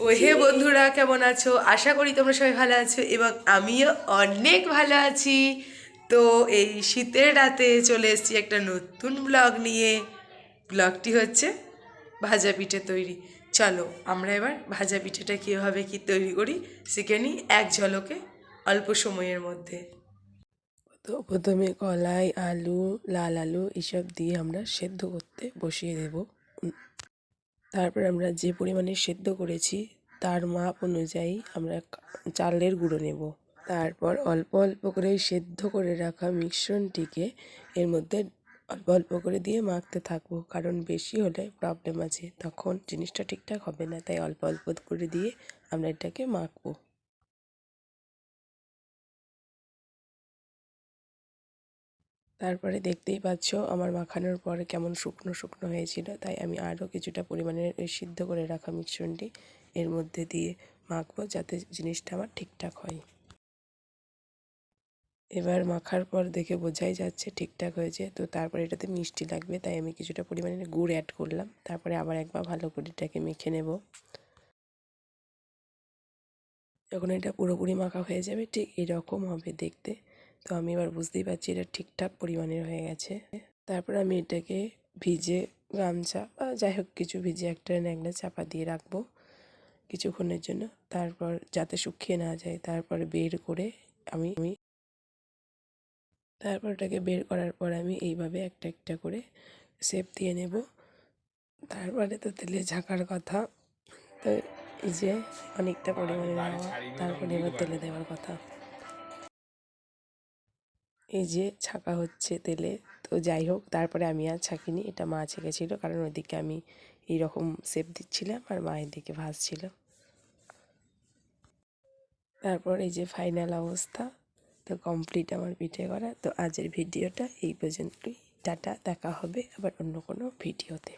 ও হে বন্ধুরা, কেমন আছো? আশা করি তোমরা সবাই ভালো আছো এবং আমিও অনেক ভালো আছি। তো এই শীতের রাতে চলে এসেছি একটা নতুন ব্লগ নিয়ে। ব্লগটি হচ্ছে ভাজা পিঠে তৈরি। চলো আমরা এবার ভাজা পিঠেটা কীভাবে কি তৈরি করি শিখে নিই এক ঝলকে, অল্প সময়ের মধ্যে। তো প্রথমে কলাই, আলু, লাল আলু এসব দিয়ে আমরা সেদ্ধ করতে বসিয়ে দেব। তারপর আমরা যে পরিমাণে সেদ্ধ করেছি তার মাপ অনুযায়ী আমরা চালের গুঁড়ো নেব। তারপর অল্প অল্প করে সেদ্ধ করে রাখা মিশ্রণটিকে এর মধ্যে অল্প অল্প করে দিয়ে মাখতে থাকবো, কারণ বেশি হলে প্রবলেম আছে, তখন জিনিসটা ঠিকঠাক হবে না। তাই অল্প অল্প করে দিয়ে আমরা এটাকে মাখবো। তারপরে দেখতেই পাচ্ছ আমার মাখানোর পরে কেমন শুকনো শুকনো হয়েছিল। তাই আমি আরও কিছুটা পরিমাণে ওই সিদ্ধ করে রাখা মিশ্রণটি এর মধ্যে দিয়ে মাখবো, যাতে জিনিসটা আমার ঠিকঠাক হয়। এবার মাখার পর দেখে বোঝাই যাচ্ছে ঠিকঠাক হয়েছে। তো তারপরে এটাতে মিষ্টি লাগবে, তাই আমি কিছুটা পরিমাণে গুড় অ্যাড করলাম। তারপরে আবার একবার ভালো করে এটাকে মেখে নেব। যখন এটা পুরোপুরি মাখা হয়ে যাবে ঠিক এরকম হবে দেখতে। তো আমি এবার বুঝতেই পারছি এটা ঠিকঠাক পরিমাণের হয়ে গেছে। তারপর আমি এটাকে ভিজে গামছা বা যাই হোক কিছু ভিজে একটা ন্যাকড়া চাপা দিয়ে রাখবো কিছুক্ষণের জন্য, তারপর যাতে শুকিয়ে না যায়। তারপরে বের করে আমি তারপর ওটাকে বের করার পর আমি এইভাবে একটা একটা করে শেপ দিয়ে নেব। তারপরে তো তেলে ঝাঁকার কথা, তো এই যে অনেকটা পরিমাণে নেওয়া, তারপরে এবার তেলে দেওয়ার কথা। এই যে ছাঁকা হচ্ছে তেলে। তো যাই হোক, তারপরে আমি আর ছাঁকিনি, এটা মা ছেঁকেছিল, কারণ ওইদিকে আমি এইরকম শেপ দিচ্ছিলাম আর মা এদিকে ভাজছিল। তারপর এই যে ফাইনাল অবস্থা। তো কমপ্লিট আমার পিঠে করা। তো আজের ভিডিওটা এই পর্যন্তই। টাটা, দেখা হবে আবার অন্য কোনো ভিডিওতে।